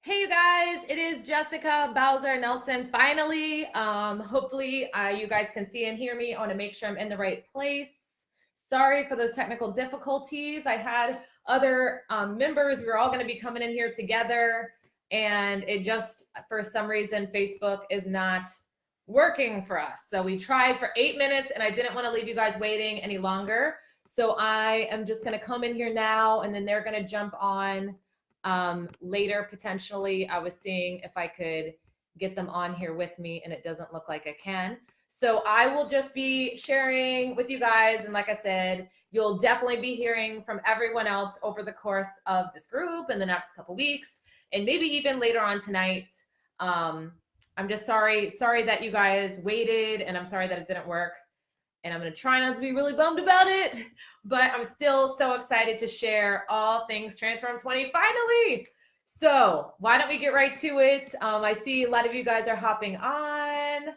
Hey you guys, it is Jessica Bowser Nelson. Finally, hopefully you guys can see and hear me. I want to make sure I'm in the right place. Sorry for those technical difficulties. I had other members. We were all going to be coming in here together, and it just, for some reason, Facebook is not working for us. So we tried for 8 minutes, and I didn't want to leave you guys waiting any longer. So I am just going to come in here now, and then they're going to jump on later. Potentially I was seeing if I could get them on here with me, and it doesn't look like I can. So I will just be sharing with you guys, and like I said, you'll definitely be hearing from everyone else over the course of this group in the next couple weeks, and maybe even later on tonight. I'm just sorry that you guys waited, and I'm sorry that it didn't work, and I'm going to try not to be really bummed about it, but I'm still so excited to share all things Transform 20 finally. So why don't we get right to it? I see a lot of you guys are hopping on.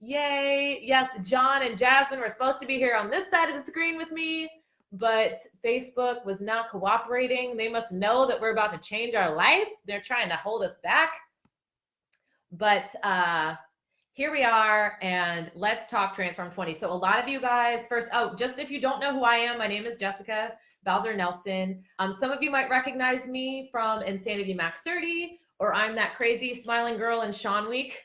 Yay. Yes, John and Jasmine were supposed to be here on this side of the screen with me, but Facebook was not cooperating. They must know that we're about to change our life. They're trying to hold us back. But here we are, and let's talk Transform 20. So a lot of you guys, first, just if you don't know who I am, my name is Jessica Bowser Nelson. Some of you might recognize me from Insanity Max 30, or I'm that crazy smiling girl in Sean Week.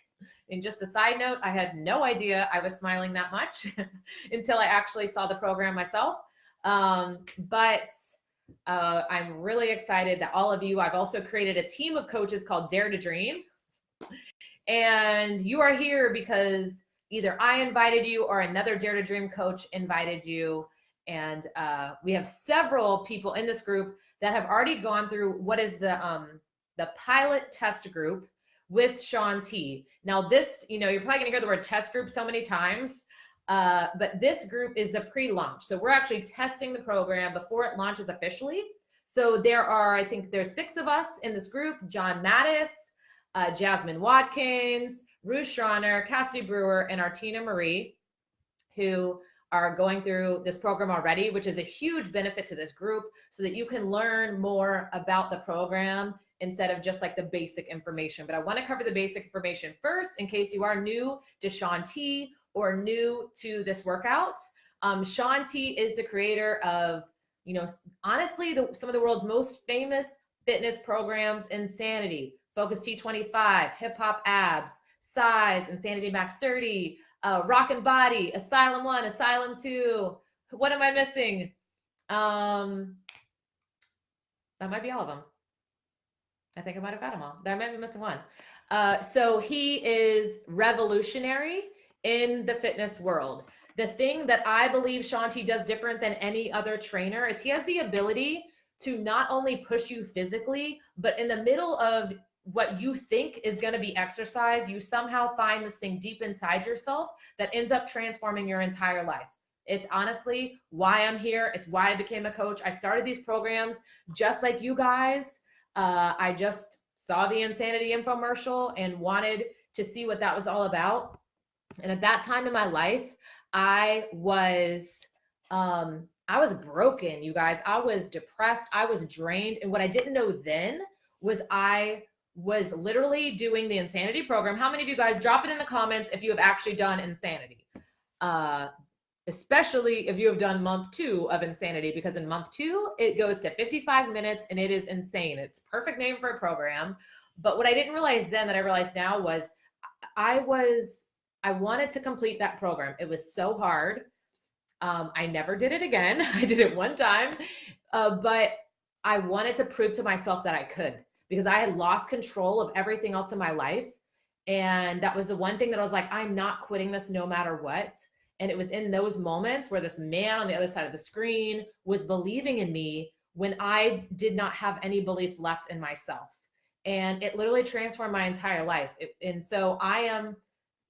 And just a side note, I had no idea I was smiling that much until I actually saw the program myself. But I'm really excited that all of you, I've also created a team of coaches called Dare to Dream. And you are here because either I invited you or another Dare to Dream coach invited you. And we have several people in this group that have already gone through what is the pilot test group with Shaun T. Now this, you're probably gonna hear the word test group so many times, but this group is the pre-launch. So we're actually testing the program before it launches officially. So I think there's 6 of us in this group: John Mattis, Jasmine Watkins, Ruth Schroner, Cassidy Brewer, and Artina Marie, who are going through this program already, which is a huge benefit to this group, so that you can learn more about the program instead of just like the basic information. But I want to cover the basic information first in case you are new to Shaun T or new to this workout. Shaun T is the creator of, honestly, some of the world's most famous fitness programs: Insanity, Focus T25, Hip Hop Abs, Size, Insanity Max 30, Rock and Body, Asylum 1, Asylum 2. What am I missing? That might be all of them. I think I might have got them all. I might be missing one. So he is revolutionary in the fitness world. The thing that I believe Shaun T does different than any other trainer is he has the ability to not only push you physically, but in the middle of what you think is going to be exercise, you somehow find this thing deep inside yourself that ends up transforming your entire life. It's honestly why I'm here. It's why I became a coach. I started these programs just like you guys. I just saw the Insanity infomercial and wanted to see what that was all about. And at that time in my life, I was broken, you guys. I was depressed. I was drained. And what I didn't know then was I was literally doing the Insanity program. How many of you guys, drop it in the comments if you have actually done Insanity? Especially if you have done month 2 of Insanity, because in month 2, it goes to 55 minutes and it is insane. It's perfect name for a program. But what I didn't realize then that I realize now was I wanted to complete that program. It was so hard. I never did it again. I did it one time, but I wanted to prove to myself that I could, because I had lost control of everything else in my life. And that was the one thing that I was like, I'm not quitting this no matter what. And it was in those moments where this man on the other side of the screen was believing in me when I did not have any belief left in myself. And it literally transformed my entire life. And so I am,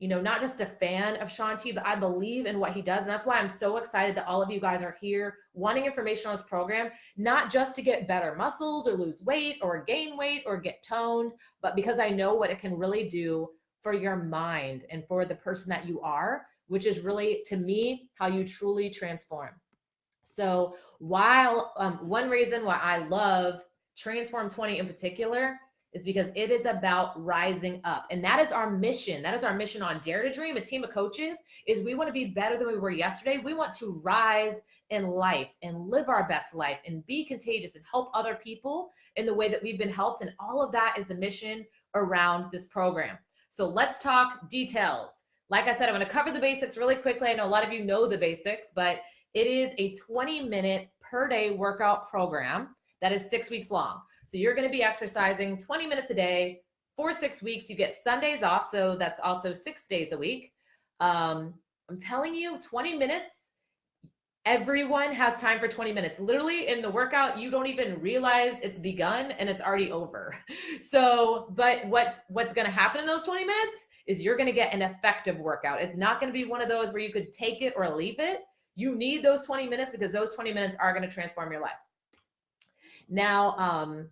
not just a fan of Shaun T, but I believe in what he does. And that's why I'm so excited that all of you guys are here wanting information on this program, not just to get better muscles or lose weight or gain weight or get toned, but because I know what it can really do for your mind and for the person that you are, which is really, to me, how you truly transform. So while one reason why I love Transform 20 in particular is because it is about rising up. And that is our mission. That is our mission on Dare to Dream, a team of coaches, is we want to be better than we were yesterday. We want to rise in life and live our best life and be contagious and help other people in the way that we've been helped. And all of that is the mission around this program. So let's talk details. Like I said, I'm going to cover the basics really quickly. I know a lot of you know the basics, but it is a 20-minute per day workout program that is 6 weeks long. So you're going to be exercising 20 minutes a day for 6 weeks. You get Sundays off, so that's also 6 days a week. I'm telling you, 20 minutes, everyone has time for 20 minutes. Literally in the workout, you don't even realize it's begun and it's already over. So, but what's going to happen in those 20 minutes is you're going to get an effective workout. It's not going to be one of those where you could take it or leave it. You need those 20 minutes because those 20 minutes are going to transform your life. Now,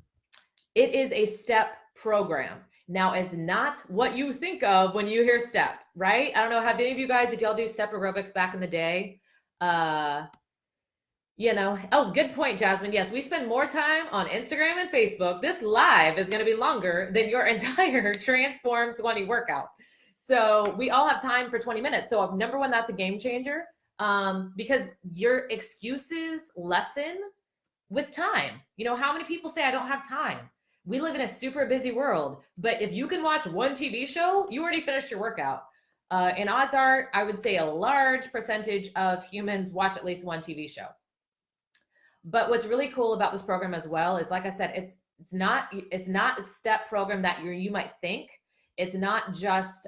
it is a STEP program. Now, it's not what you think of when you hear STEP, right? I don't know, have any of you guys, did y'all do STEP aerobics back in the day? You know, oh, good point, Jasmine. Yes, we spend more time on Instagram and Facebook. This live is going to be longer than your entire Transform 20 workout. So we all have time for 20 minutes. So number one, that's a game changer, because your excuses lessen with time. You know, how many people say, I don't have time? We live in a super busy world, but if you can watch one TV show, you already finished your workout. And odds are, I would say a large percentage of humans watch at least one TV show. But what's really cool about this program as well is, like I said, it's not a STEP program that you might think. It's not just,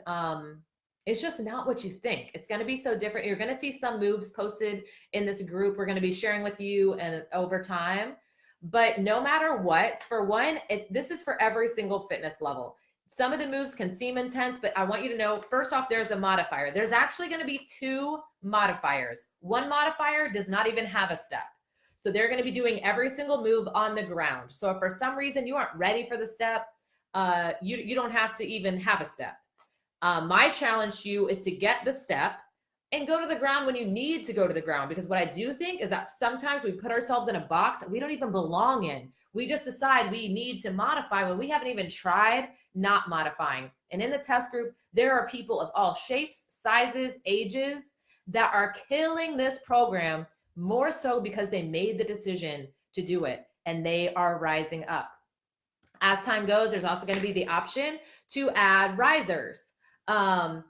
it's just not what you think. It's going to be so different. You're going to see some moves posted in this group. We're going to be sharing with you and over time. But no matter what, for one, this is for every single fitness level. Some of the moves can seem intense, but I want you to know, first off, there's a modifier. There's actually going to be 2 modifiers. One modifier does not even have a step. So they're going to be doing every single move on the ground. So if for some reason you aren't ready for the step, you don't have to even have a step. My challenge to you is to get the step and go to the ground when you need to go to the ground. Because what I do think is that sometimes we put ourselves in a box that we don't even belong in. We just decide we need to modify when we haven't even tried not modifying. And in the test group, there are people of all shapes, sizes, ages that are killing this program, more so because they made the decision to do it and they are rising up. As time goes, there's also going to be the option to add risers.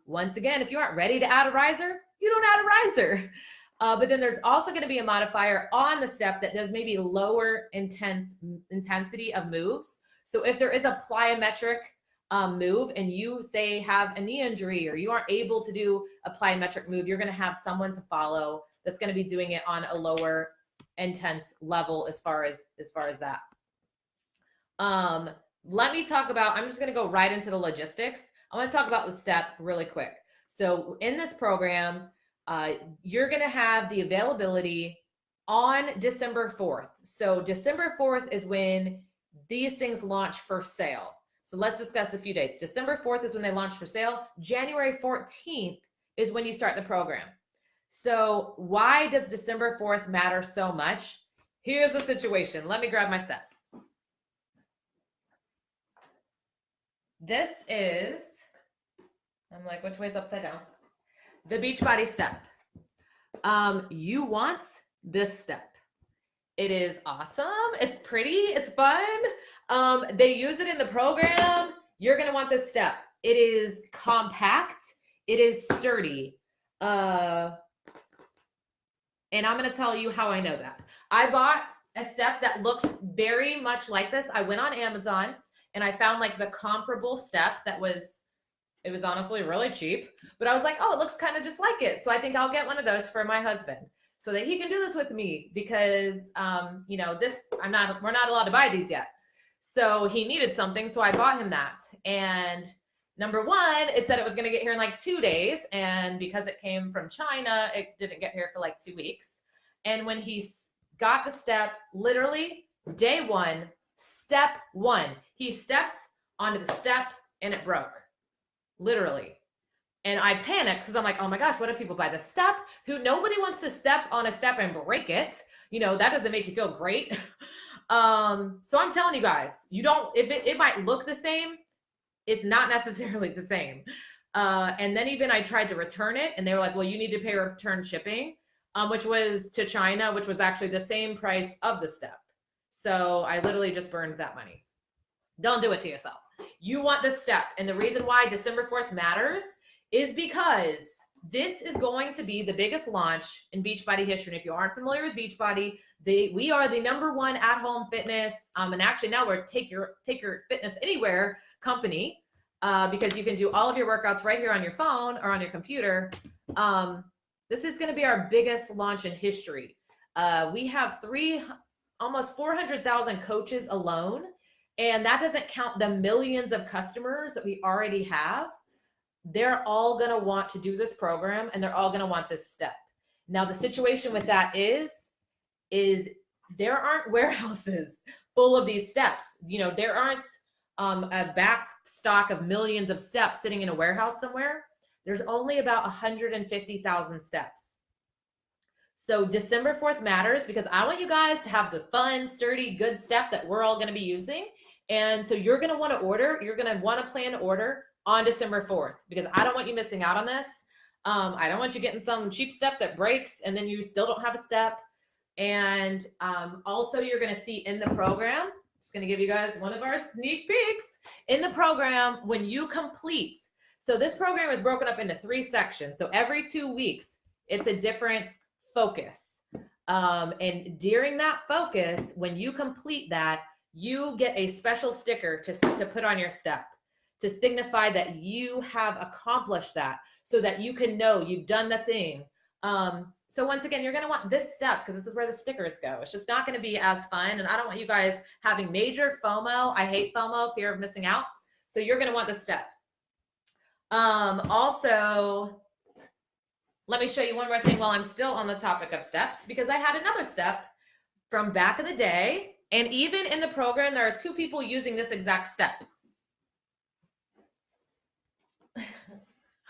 Once again, if you aren't ready to add a riser, you don't add a riser. But then there's also going to be a modifier on the step that does maybe lower intensity of moves. So if there is a plyometric move and you say have a knee injury or you aren't able to do a plyometric move, you're going to have someone to follow that's going to be doing it on a lower intense level as far as that. Let me talk about, I'm just going to go right into the logistics. I want to talk about the step really quick. So in this program, you're going to have the availability on December 4th. So December 4th is when these things launch for sale. So let's discuss a few dates. December 4th is when they launch for sale. January 14th is when you start the program. So why does December 4th matter so much? Here's the situation. Let me grab my step. This is, I'm like, which way's upside down? The Beachbody step. You want this step. It is awesome. It's pretty. It's fun. They use it in the program. You're going to want this step. It is compact. It is sturdy. And I'm going to tell you how I know that. I bought a step that looks very much like this. I went on Amazon and I found like the comparable step that was, it was honestly really cheap, but I was like, oh, it looks kind of just like it. So I think I'll get one of those for my husband so that he can do this with me because, you know, we're not allowed to buy these yet. So he needed something. So I bought him that. And number one, it said it was going to get here in like 2 days. And because it came from China, it didn't get here for like 2 weeks. And when he got the step, literally day one, step one, he stepped onto the step and it broke, literally. And I panicked because I'm like, oh my gosh, what if people buy the step? Nobody wants to step on a step and break it. You know, that doesn't make you feel great. So I'm telling you guys, you don't, if it might look the same, it's not necessarily the same. And then even I tried to return it and they were like, well, you need to pay return shipping, which was to China, which was actually the same price of the step. So I literally just burned that money. Don't do it to yourself. You want the step. And the reason why December 4th matters is because this is going to be the biggest launch in Beachbody history. And if you aren't familiar with Beachbody, we are the #1 at-home fitness. And actually now we're take your fitness anywhere company, because you can do all of your workouts right here on your phone or on your computer. This is going to be our biggest launch in history. We have almost 400,000 coaches alone. And that doesn't count the millions of customers that we already have. They're all going to want to do this program and they're all going to want this step. Now, the situation with that is there aren't warehouses full of these steps. You know, there aren't a back stock of millions of steps sitting in a warehouse somewhere. There's only about 150,000 steps. So December 4th matters because I want you guys to have the fun, sturdy, good step that we're all going to be using. And so you're going to want to order, you're going to want to plan to order on December 4th because I don't want you missing out on this. I don't want you getting some cheap step that breaks and then you still don't have a step. And also you're going to see in the program, just going to give you guys one of our sneak peeks in the program when you complete. So this program is broken up into 3 sections. So every 2 weeks, it's a different focus. And during that focus, when you complete that, you get a special sticker to put on your step to signify that you have accomplished that so that you can know you've done the thing. So once again, you're going to want this step because this is where the stickers go. It's just not going to be as fun. And I don't want you guys having major FOMO. I hate FOMO, fear of missing out. So you're going to want this step. Also, let me show you one more thing while I'm still on the topic of steps, because I had another step from back in the day. And even in the program, there are 2 people using this exact step.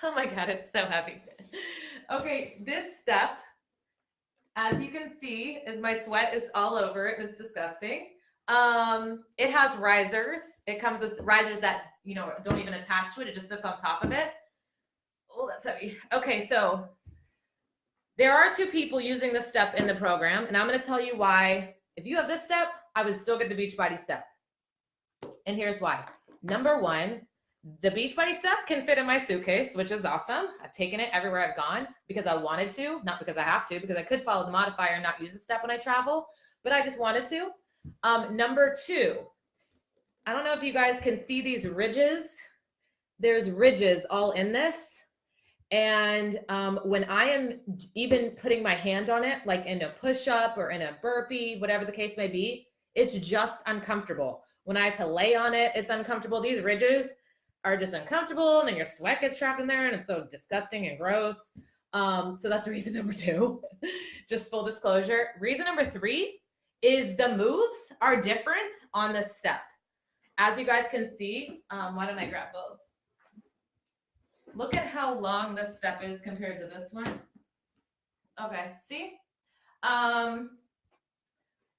Oh my God, it's so heavy. Okay, this step, as you can see, is my sweat is all over it. It's disgusting. It has risers. It comes with risers that, you know, don't even attach to it. It just sits on top of it. Oh, that's heavy. Okay, so there are 2 people using this step in the program, and I'm going to tell you why. If you have this step, I would still get the Beachbody step. And here's why. Number 1, the Beachbody step can fit in my suitcase, which is awesome. I've taken it everywhere I've gone because I wanted to, not because I have to, because I could follow the modifier and not use the step when I travel, but I just wanted to. Number 2, I don't know if you guys can see these ridges. There's ridges all in this. And when I am even putting my hand on it, like in a push-up or in a burpee, whatever the case may be, it's just uncomfortable. When I have to lay on it, it's uncomfortable. These ridges are just uncomfortable, and then your sweat gets trapped in there, and it's so disgusting and gross. So that's reason number 2, just full disclosure. Reason number 3 is the moves are different on this step. As you guys can see, why don't I grab both? Look at how long this step is compared to this one. Okay, see?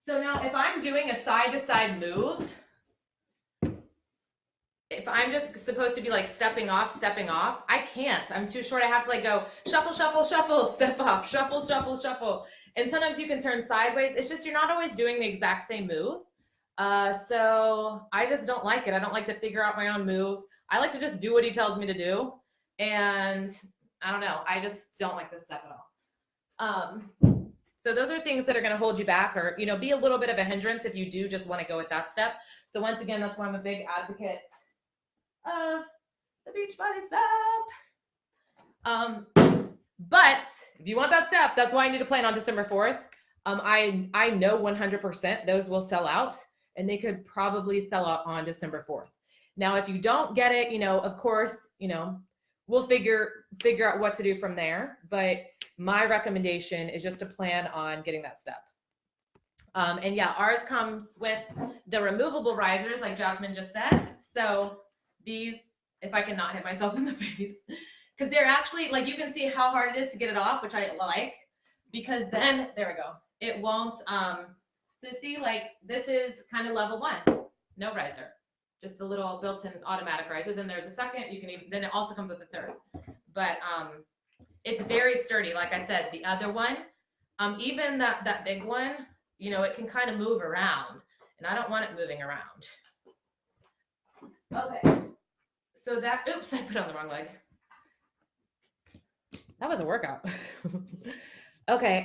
So now if I'm doing a side-to-side move, if I'm just supposed to be like stepping off, I can't. I'm too short. I have to like go shuffle, shuffle, shuffle, step off, shuffle, shuffle, shuffle. And sometimes you can turn sideways. It's just you're not always doing the exact same move. So I just don't like it. I don't like to figure out my own move. I like to just do what he tells me to do. And I don't know, I just don't like this step at all. So those are things that are going to hold you back or, you know, be a little bit of a hindrance if you do just want to go with that step. So once again, that's why I'm a big advocate of the Beachbody step. But if you want that step, that's why I need to plan on December 4th. I know 100% those will sell out, and they could probably sell out on December 4th. Now, if you don't get it, you know, of course, you know, we'll figure out what to do from there. But my recommendation is just to plan on getting that step. And yeah, ours comes with the removable risers, like Jasmine just said. So these, if I can not hit myself in the face, because they're actually, like, you can see how hard it is to get it off, which I like, because then, there we go. It won't, So see, like this is kind of level 1, no riser, just the little built-in automatic riser. Then there's a second, you can even, then it also comes with a third. But it's very sturdy. Like I said, the other one, even that big one, you know, it can kind of move around, and I don't want it moving around. Okay. So that, oops, I put on the wrong leg. That was a workout. Okay.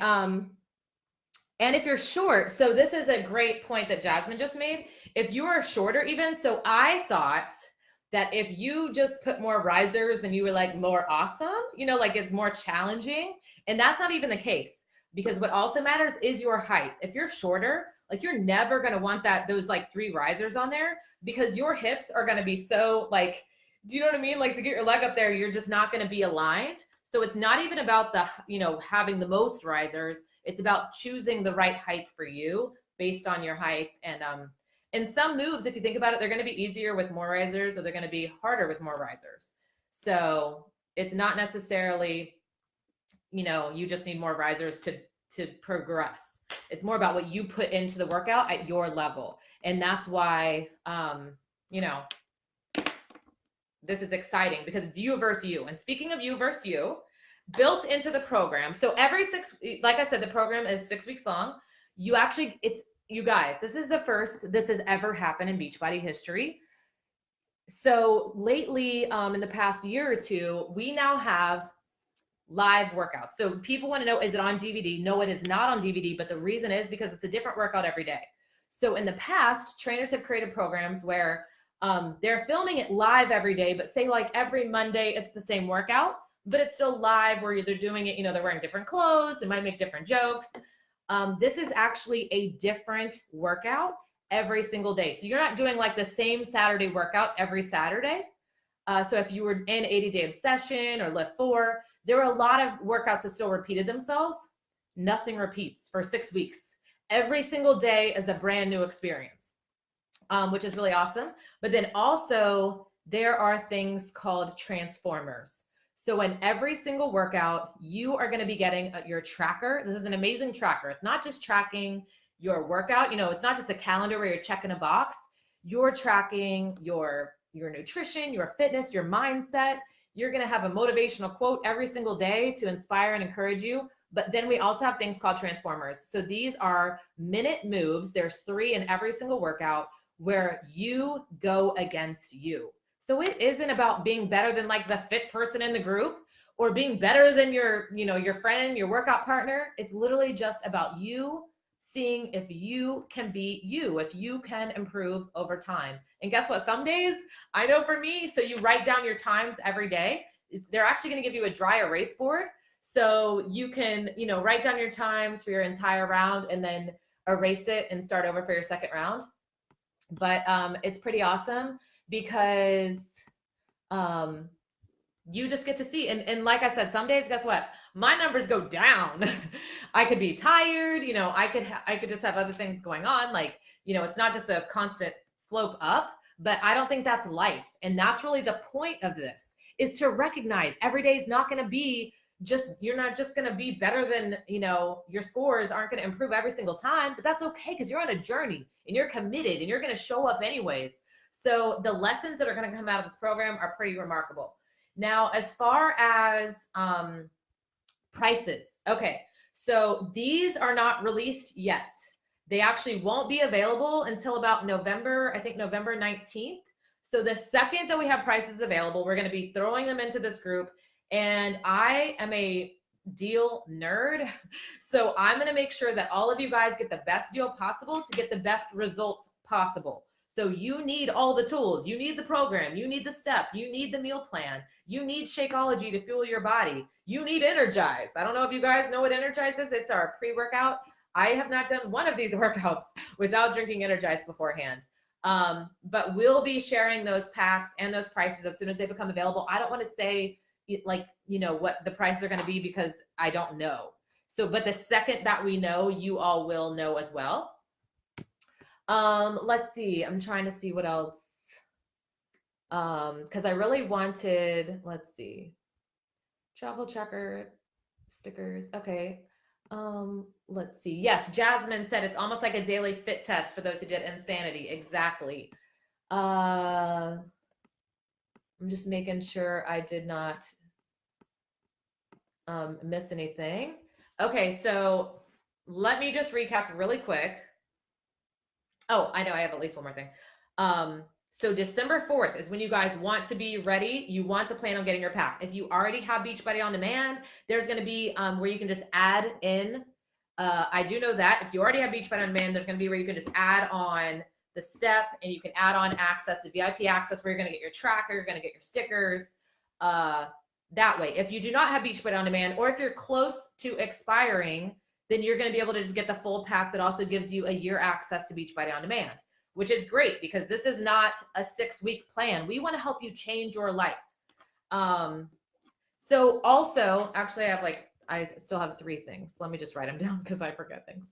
And if you're short, so this is a great point that Jasmine just made. If you are shorter even, so I thought that if you just put more risers and you were like more awesome, you know, like it's more challenging. And that's not even the case, because what also matters is your height. If you're shorter, like you're never going to want those like 3 risers on there, because your hips are going to be so like, do you know what I mean? Like to get your leg up there, you're just not going to be aligned. So it's not even about the, you know, having the most risers. It's about choosing the right height for you based on your height. And some moves, if you think about it, they're going to be easier with more risers, or they're going to be harder with more risers. So it's not necessarily, you know, you just need more risers to progress. It's more about what you put into the workout at your level. And that's why, you know, this is exciting, because it's you versus you. And speaking of you versus you, built into the program. So every like I said, the program is 6 weeks long. You actually, you guys, this is the first this has ever happened in Beachbody history. So lately, in the past year or two, we now have live workouts. So people want to know, is it on DVD? No, it is not on DVD, but the reason is because it's a different workout every day. So in the past, trainers have created programs where they're filming it live every day, but say like every Monday, it's the same workout, but it's still live, where they're doing it, you know, they're wearing different clothes, they might make different jokes. This is actually a different workout every single day. So you're not doing like the same Saturday workout every Saturday. So if you were in 80-day obsession or lift 4, there were a lot of workouts that still repeated themselves. Nothing repeats for 6 weeks. Every single day is a brand new experience, which is really awesome. But then also there are things called transformers. So in every single workout, you are going to be getting your tracker. This is an amazing tracker. It's not just tracking your workout. You know, it's not just a calendar where you're checking a box. You're tracking your nutrition, your fitness, your mindset. You're going to have a motivational quote every single day to inspire and encourage you. But then we also have things called transformers. So these are minute moves. There's 3 in every single workout where you go against you. So it isn't about being better than like the fit person in the group, or being better than your, you know, your friend, your workout partner. It's literally just about you seeing if you can be you, if you can improve over time. And guess what? Some days, I know for me, so you write down your times every day. They're actually going to give you a dry erase board. So you can, you know, write down your times for your entire round and then erase it and start over for your second round. But it's pretty awesome, because you just get to see. And like I said, some days, guess what? My numbers go down. I could be tired, you know, I could just have other things going on. Like, you know, it's not just a constant slope up, but I don't think that's life. And that's really the point of this, is to recognize every day is not going to be you're not just going to be better than, you know, your scores aren't going to improve every single time, but that's okay, because you're on a journey and you're committed and you're going to show up anyways. So the lessons that are going to come out of this program are pretty remarkable. Now, as far as prices, okay, so these are not released yet. They actually won't be available until about November, I think November 19th. So the second that we have prices available, we're going to be throwing them into this group. And I am a deal nerd. So I'm going to make sure that all of you guys get the best deal possible to get the best results possible. So you need all the tools. You need the program. You need the step. You need the meal plan. You need Shakeology to fuel your body. You need Energize. I don't know if you guys know what Energize is. It's our pre-workout. I have not done one of these workouts without drinking Energize beforehand. But we'll be sharing those packs and those prices as soon as they become available. I don't want to say like, you know, what the prices are going to be, because I don't know. So, but the second that we know, you all will know as well. Let's see. I'm trying to see what else. Because I really wanted, let's see, travel checker stickers. Okay. Let's see. Yes, Jasmine said it's almost like a daily fit test for those who did Insanity. Exactly. I'm just making sure I did not miss anything. Okay, so let me just recap really quick. Oh, I know I have at least one more thing. So December 4th is when you guys want to be ready. You want to plan on getting your pack. If you already have Beachbody on demand, there's going to be where you can just add in. I do know that if you already have Beachbody on demand, there's going to be where you can just add on the step, and you can add on access, the VIP access, where you're going to get your tracker, you're going to get your stickers. That way, if you do not have Beachbody on demand, or if you're close to expiring, then you're going to be able to just get the full pack that also gives you a year access to Beachbody on demand, which is great because this is not a 6-week plan. We want to help you change your life. So also, actually, I still have 3 things. Let me just write them down because I forget things.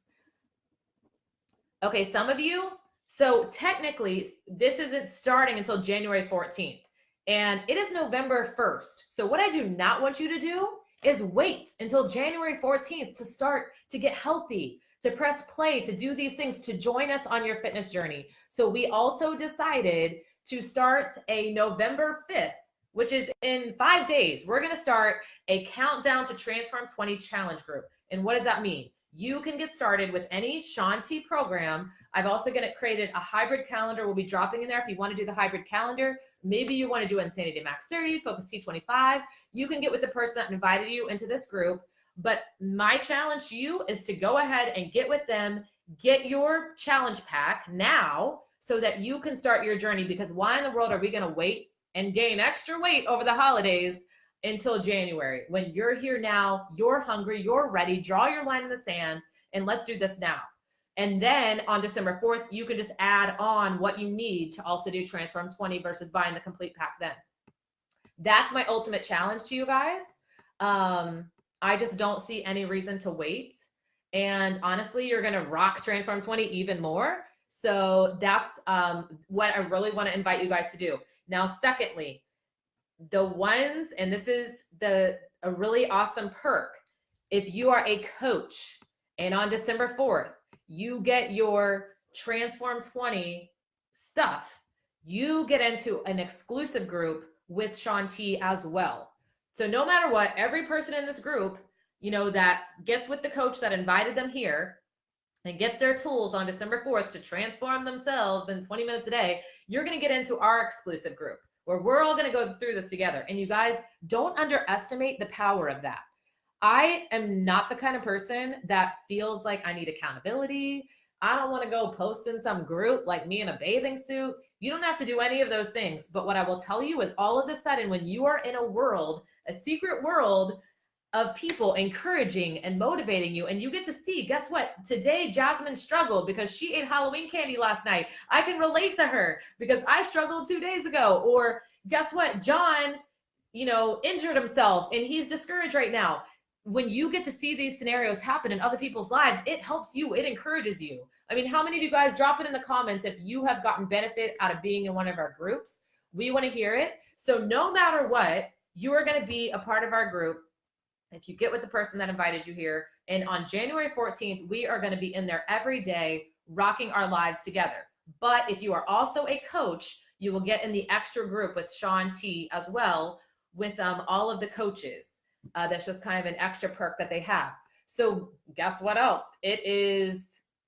Okay, some of you, so technically, this isn't starting until January 14th, and it is November 1st. So what I do not want you to do is wait until January 14th to start to get healthy, to press play, to do these things, to join us on your fitness journey. So we also decided to start a November 5th, which is in 5 days. We're going to start a Countdown to Transform 20 challenge group. And what does that mean? You can get started with any Shaun T program. I've also created a hybrid calendar. We'll be dropping in there if you want to do the hybrid calendar. Maybe you want to do Insanity Max 30, Focus T25. You can get with the person that invited you into this group. But my challenge to you is to go ahead and get with them, get your challenge pack now so that you can start your journey. Because why in the world are we going to wait and gain extra weight over the holidays until January? When you're here now, you're hungry, you're ready, draw your line in the sand, and let's do this now. And then on December 4th, you can just add on what you need to also do Transform 20 versus buying the complete pack then. That's my ultimate challenge to you guys. I just don't see any reason to wait. And honestly, you're going to rock Transform 20 even more. So that's what I really want to invite you guys to do. Now, secondly, the ones, and this is a really awesome perk. If you are a coach and on December 4th, you get your Transform 20 stuff, you get into an exclusive group with Shaun T as well. So no matter what, every person in this group, that gets with the coach that invited them here and gets their tools on December 4th to transform themselves in 20 minutes a day, you're going to get into our exclusive group where we're all going to go through this together. And you guys, don't underestimate the power of that. I am not the kind of person that feels like I need accountability. I don't want to go post in some group like me in a bathing suit. You don't have to do any of those things. But what I will tell you is all of a sudden, when you are in a world, a secret world of people encouraging and motivating you, and you get to see, guess what? Today, Jasmine struggled because she ate Halloween candy last night. I can relate to her because I struggled 2 days ago. Or guess what? John, injured himself and he's discouraged right now. When you get to see these scenarios happen in other people's lives, it helps you. It encourages you. I mean, how many of you guys, drop it in the comments if you have gotten benefit out of being in one of our groups? We want to hear it. So no matter what, you are going to be a part of our group if you get with the person that invited you here. And on January 14th, we are going to be in there every day, rocking our lives together. But if you are also a coach, you will get in the extra group with Shaun T as well, with all of the coaches. That's just kind of an extra perk that they have. So guess what else? It is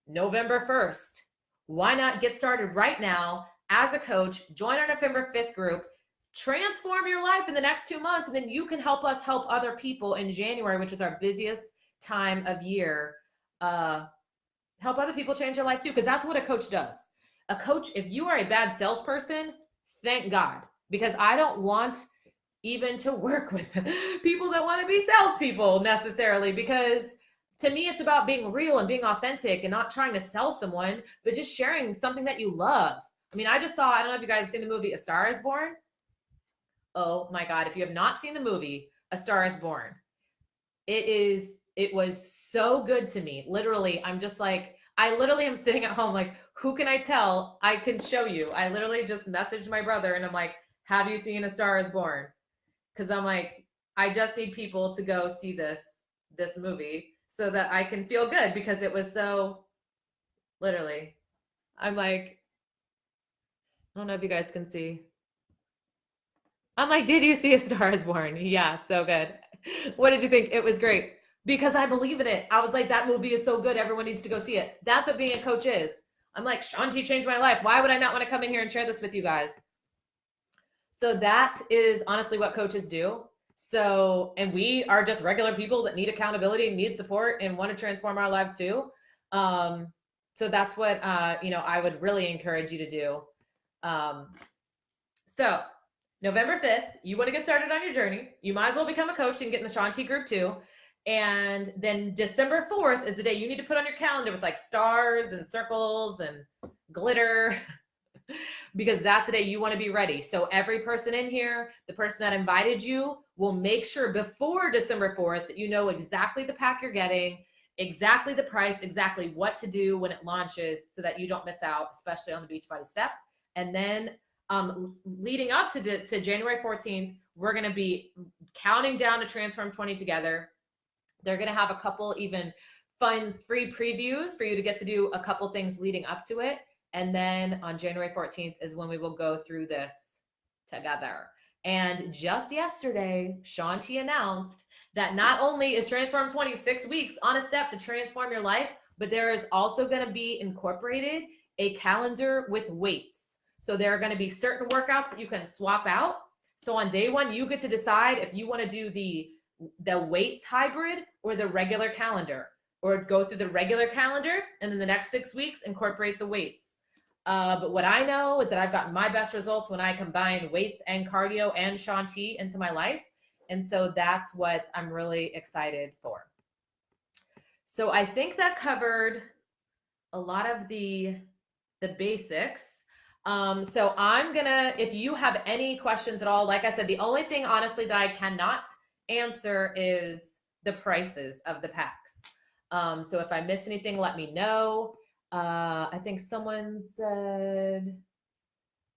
November 1st. Why not get started right now as a coach? Join our November 5th group. Transform your life in the next 2 months, and then you can help us help other people in January, which is our busiest time of year. Help other people change their life too, because that's what a coach does. A coach, if you are a bad salesperson, thank God, because I don't want even to work with people that want to be salespeople necessarily, because to me, it's about being real and being authentic and not trying to sell someone, but just sharing something that you love. I mean, I don't know if you guys have seen the movie A Star is Born. Oh my God. If you have not seen the movie A Star is Born, it was so good to me. Literally, I'm just like, I literally am sitting at home like, who can I tell? I can show you. I literally just messaged my brother and I'm like, have you seen A Star is Born? Because I'm like, I just need people to go see this movie. so that I can feel good, because it was so, literally, I'm like, I don't know if you guys can see. I'm like, did you see A Star is Born? Yeah, so good. What did you think? It was great. Because I believe in it. I was like, that movie is so good. Everyone needs to go see it. That's what being a coach is. I'm like, Shaun T changed my life. Why would I not want to come in here and share this with you guys? So that is honestly what coaches do. So, and we are just regular people that need accountability, need support, and want to transform our lives too. So that's what, I would really encourage you to do. So November 5th, you want to get started on your journey. You might as well become a coach and get in the Shaun T group too. And then December 4th is the day you need to put on your calendar with like stars and circles and glitter, because that's the day you want to be ready. So every person in here, the person that invited you, will make sure before December 4th that you know exactly the pack you're getting, exactly the price, exactly what to do when it launches, so that you don't miss out, especially on the Beachbody step. And then leading up to January 14th, we're going to be counting down to Transform 20 together. They're going to have a couple even fun free previews for you to get to do a couple things leading up to it. And then on January 14th is when we will go through this together. And just yesterday, Shaun T announced that not only is Transform 20 6 weeks on a step to transform your life, but there is also going to be incorporated a calendar with weights. So there are going to be certain workouts that you can swap out. So on day one, you get to decide if you want to do the weights hybrid or the regular calendar, or go through the regular calendar and then the next 6 weeks incorporate the weights. But what I know is that I've gotten my best results when I combine weights and cardio and Shaun T into my life. And so that's what I'm really excited for. So I think that covered a lot of the basics. So I'm gonna, if you have any questions at all, like I said, the only thing honestly that I cannot answer is the prices of the packs. So if I miss anything, let me know. I think someone said,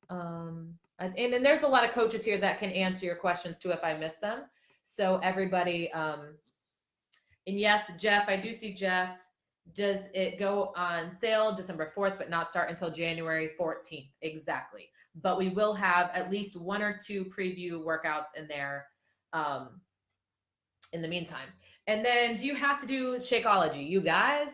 and there's a lot of coaches here that can answer your questions too if I miss them. So everybody, and yes, Jeff, I do see Jeff. Does it go on sale December 4th, but not start until January 14th? Exactly. But we will have at least 1 or 2 preview workouts in there in the meantime. And then do you have to do Shakeology? You guys,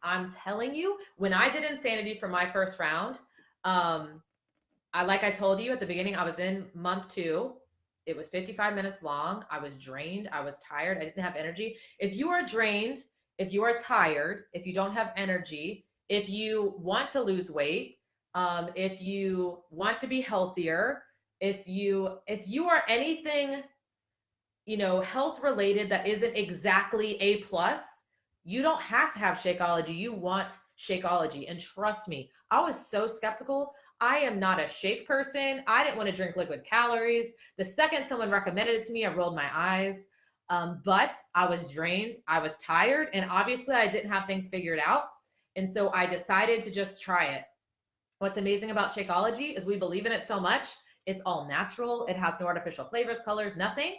I'm telling you, when I did Insanity for my first round, like I told you at the beginning, I was in month 2. It was 55 minutes long. I was drained. I was tired. I didn't have energy. If you are drained, if you are tired, if you don't have energy, if you want to lose weight, if you want to be healthier, if you are anything, health related that isn't exactly A+, you don't have to have Shakeology. You want Shakeology. And trust me, I was so skeptical. I am not a shake person. I didn't want to drink liquid calories. The second someone recommended it to me, I rolled my eyes. But I was drained. I was tired. And obviously I didn't have things figured out. And so I decided to just try it. What's amazing about Shakeology is we believe in it so much. It's all natural. It has no artificial flavors, colors, nothing.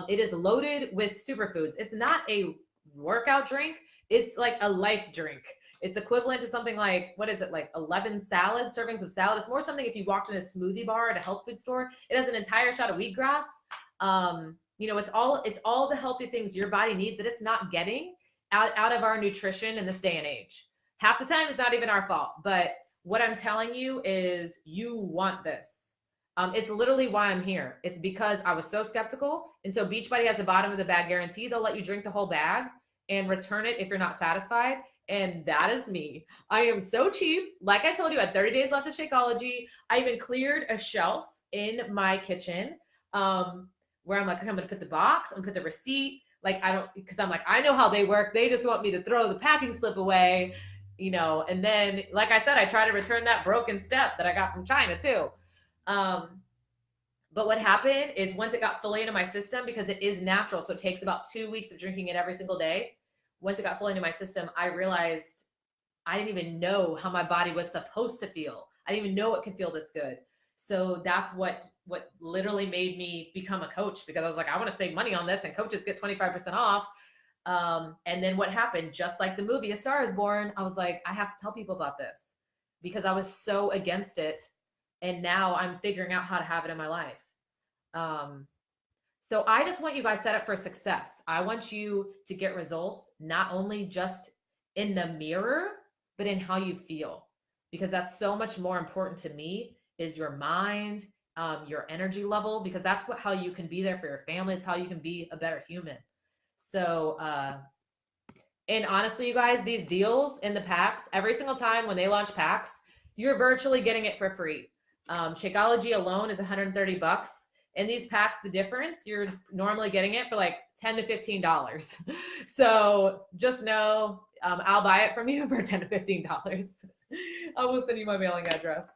It is loaded with superfoods. It's not a workout drink. It's like a life drink. It's equivalent to something like, what is it, like 11 servings of salad. It's more something if you walked in a smoothie bar at a health food store. It has an entire shot of wheatgrass. It's all the healthy things your body needs that it's not getting out of our nutrition in this day and age. Half the time it's not even our fault. But what I'm telling you is you want this. It's literally why I'm here. It's because I was so skeptical. And so Beachbody has the bottom of the bag guarantee. They'll let you drink the whole bag and return it if you're not satisfied. And that is me. I am so cheap. Like I told you, I had 30 days left of Shakeology. I even cleared a shelf in my kitchen where I'm like, okay, I'm going to put the box, I'm going to put the receipt. Because I'm like, I know how they work. They just want me to throw the packing slip away, and then, like I said, I try to return that broken step that I got from China too. But what happened is once it got fully into my system, because it is natural, so it takes about 2 weeks of drinking it every single day. Once it got fully into my system, I realized I didn't even know how my body was supposed to feel. I didn't even know it could feel this good. So that's what literally made me become a coach, because I was like, I want to save money on this, and coaches get 25% off. And then what happened? Just like the movie A Star is Born, I was like, I have to tell people about this because I was so against it. And now I'm figuring out how to have it in my life. So I just want you guys set up for success. I want you to get results, not only just in the mirror, but in how you feel, because that's so much more important to me is your mind, your energy level, because that's how you can be there for your family. It's how you can be a better human. So, and honestly, you guys, these deals in the packs, every single time when they launch packs, you're virtually getting it for free. Shakeology alone is $130. In these packs, the difference, you're normally getting it for like $10 to $15. So just know I'll buy it from you for $10 to $15. I will send you my mailing address.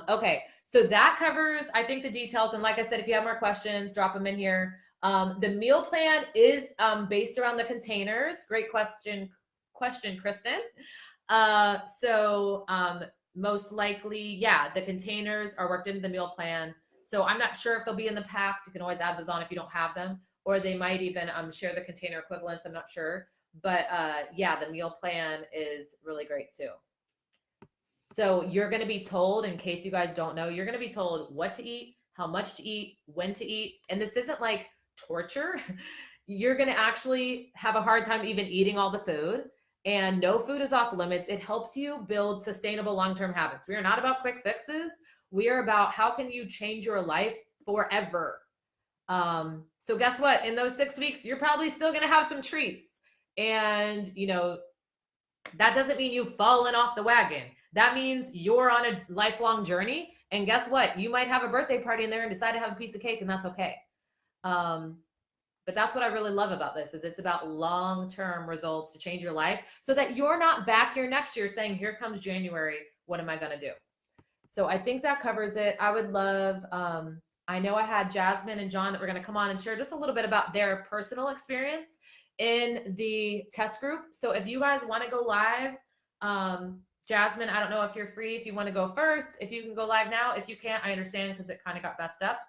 Okay, so that covers, I think, the details. And like I said, if you have more questions, drop them in here. The meal plan is based around the containers. Great question, Kristen. Most likely, yeah, the containers are worked into the meal plan. So I'm not sure if they'll be in the packs. You can always add those on if you don't have them, or they might even share the container equivalents. I'm not sure. But yeah, the meal plan is really great too. So you're going to be told, in case you guys don't know, you're going to be told what to eat, how much to eat, when to eat. And this isn't like torture. You're going to actually have a hard time even eating all the food. And no food is off limits. It helps you build sustainable long-term habits. We are not about quick fixes. We are about how can you change your life forever. So guess what? In those 6 weeks, you're probably still going to have some treats. And, you know, that doesn't mean you've fallen off the wagon. That means you're on a lifelong journey. And guess what? You might have a birthday party in there and decide to have a piece of cake, and that's okay. But that's what I really love about this is it's about long-term results to change your life so that you're not back here next year saying, here comes January, what am I going to do? So I think that covers it. I would love, I know I had Jasmine and John that were going to come on and share just a little bit about their personal experience in the test group. So if you guys want to go live, Jasmine, I don't know if you're free, if you want to go first, if you can go live now. If you can't, I understand because it kind of got messed up.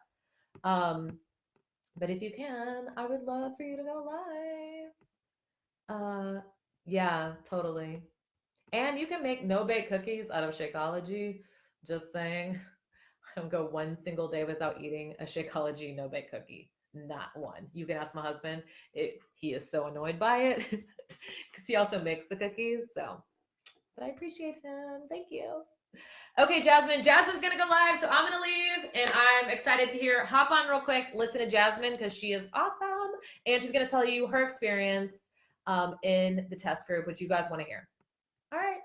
But if you can, I would love for you to go live. Yeah, totally. And you can make no-bake cookies out of Shakeology. Just saying. I don't go one single day without eating a Shakeology no-bake cookie. Not one. You can ask my husband. He is so annoyed by it because he also makes the cookies. So, but I appreciate him. Thank you. Okay, Jasmine. Jasmine's going to go live, so I'm going to leave, and I'm excited to hear. Hop on real quick, listen to Jasmine, because she is awesome, and she's going to tell you her experience in the test group, which you guys want to hear. All right.